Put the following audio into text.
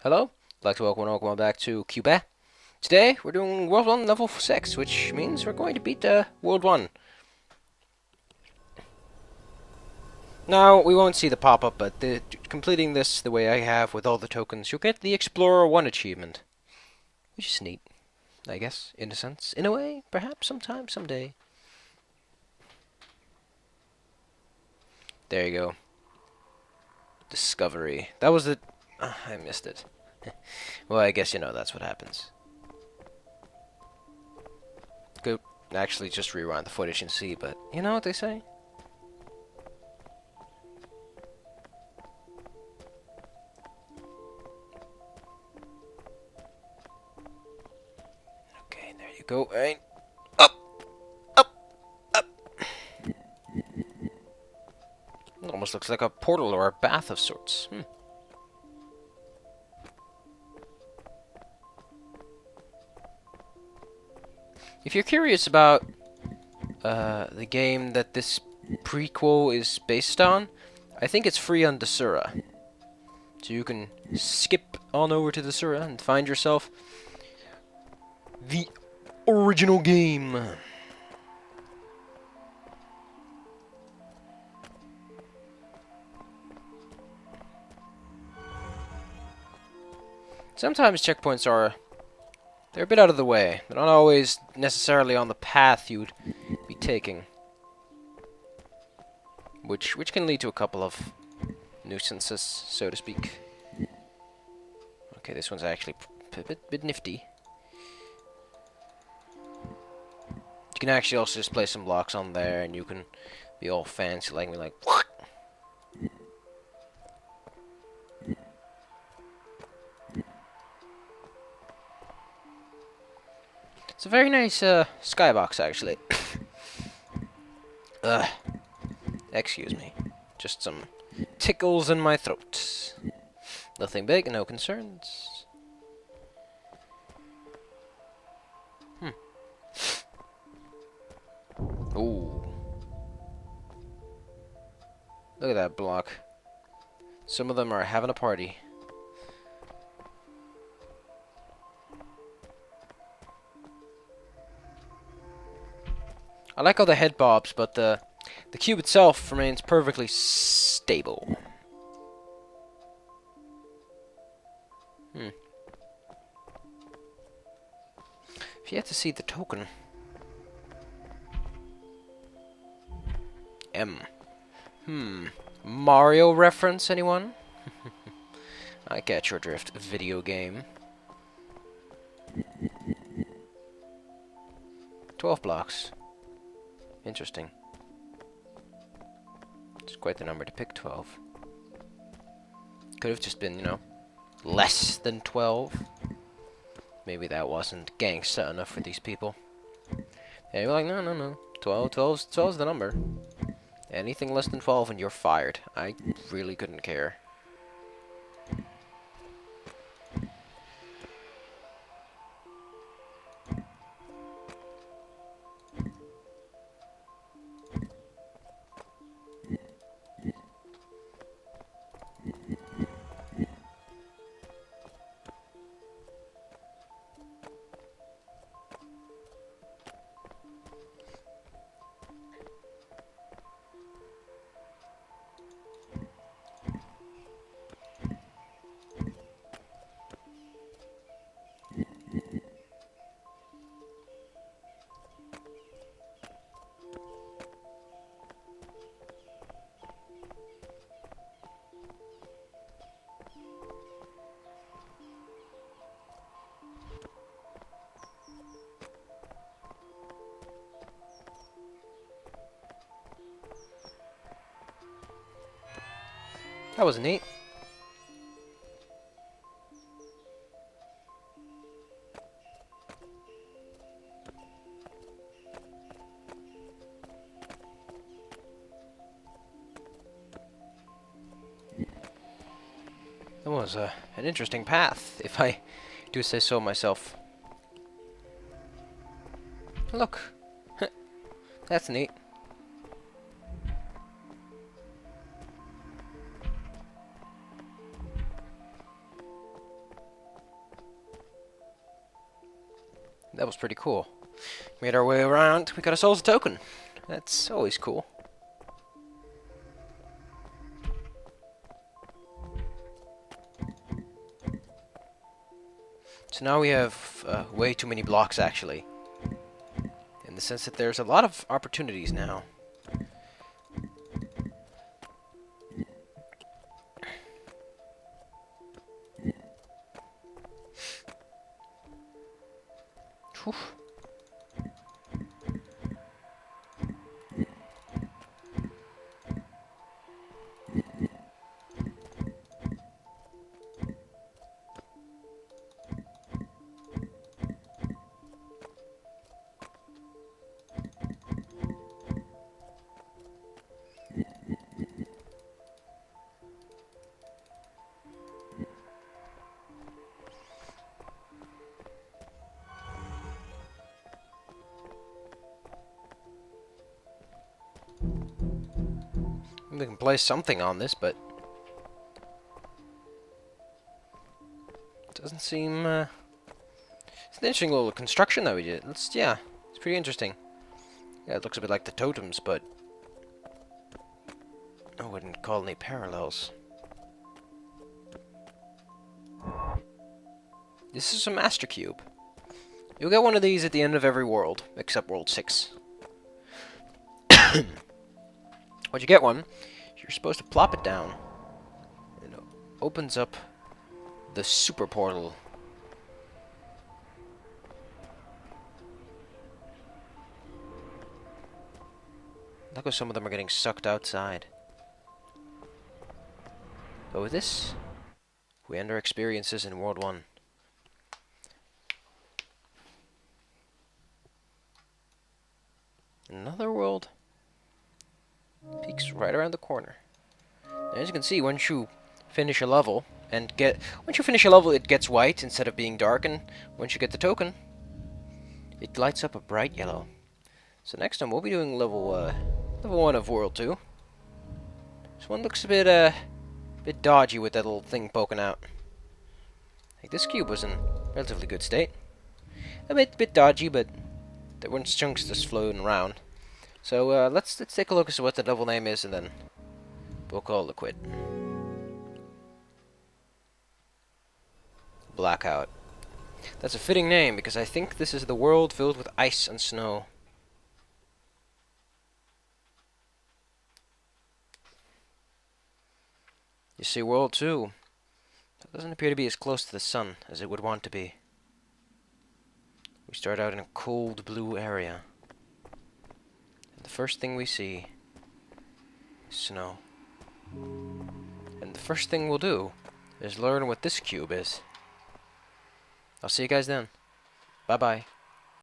Hello, I'd like to welcome back to Qbeh. Today we're doing World 1 level 6, which means we're going to beat World 1. Now, we won't see the pop-up, but completing this the way I have with all the tokens, you'll get the Explorer 1 achievement. Which is neat, I guess, in a sense. In a way, perhaps sometime, someday. There you go. Discovery. That was the... I missed it. Well, I guess you know that's what happens. Could actually just rewind the footage and see, but you know what they say? Okay, there you go. Hey. Up! Up! Up! It almost looks like a portal or a bath of sorts. If you're curious about the game that this prequel is based on, I think it's free on Desura. So you can skip on over to Desura and find yourself the original game. Sometimes checkpoints they're a bit out of the way. They're not always necessarily on the path you'd be taking. Which can lead to a couple of nuisances, so to speak. Okay, this one's actually a bit nifty. You can actually also just place some blocks on there, and you can be all fancy like me, like... It's a very nice skybox, actually. Excuse me. Just some tickles in my throat. Nothing big, no concerns. Ooh. Look at that block. Some of them are having a party. I like all the head bobs, but the cube itself remains perfectly stable. If you have to see the token. M. Mario reference, anyone? I catch your drift. Video game. 12 blocks. Interesting. It's quite the number to pick, 12. Could have just been, you know, less than 12. Maybe that wasn't gangsta enough for these people. And you're like, no. 12's the number. Anything less than 12 and you're fired. I really couldn't care. That was neat. That was an interesting path, if I do say so myself. Look. That's neat. That was pretty cool. Made our way around. We got ourselves a token. That's always cool. So now we have way too many blocks, actually. In the sense that there's a lot of opportunities now. Whew. We can place something on this, but it doesn't seem. It's an interesting little construction that we did. Yeah, it's pretty interesting. Yeah, it looks a bit like the totems, but I wouldn't call any parallels. This is a master cube. You'll get one of these at the end of every world, except World 6. Once you get one, you're supposed to plop it down. It opens up the super portal. Look how some of them are getting sucked outside. But with this, we end our experiences in World 1. Another world peeks right around the corner. As you can see, once you finish a level, it gets white instead of being dark, and once you get the token, it lights up a bright yellow. So next time we'll be doing level 1 of World 2. This one looks a bit dodgy with that little thing poking out. Like, this cube was in relatively good state. A bit dodgy, but there weren't chunks just floating around. So let's take a look at what the level name is, and then we'll call it quit. Blackout. That's a fitting name because I think this is the world filled with ice and snow. You see, World 2 doesn't appear to be as close to the sun as it would want to be. We start out in a cold blue area. And the first thing we see is snow. And the first thing we'll do is learn what this cube is. I'll see you guys then. Bye-bye.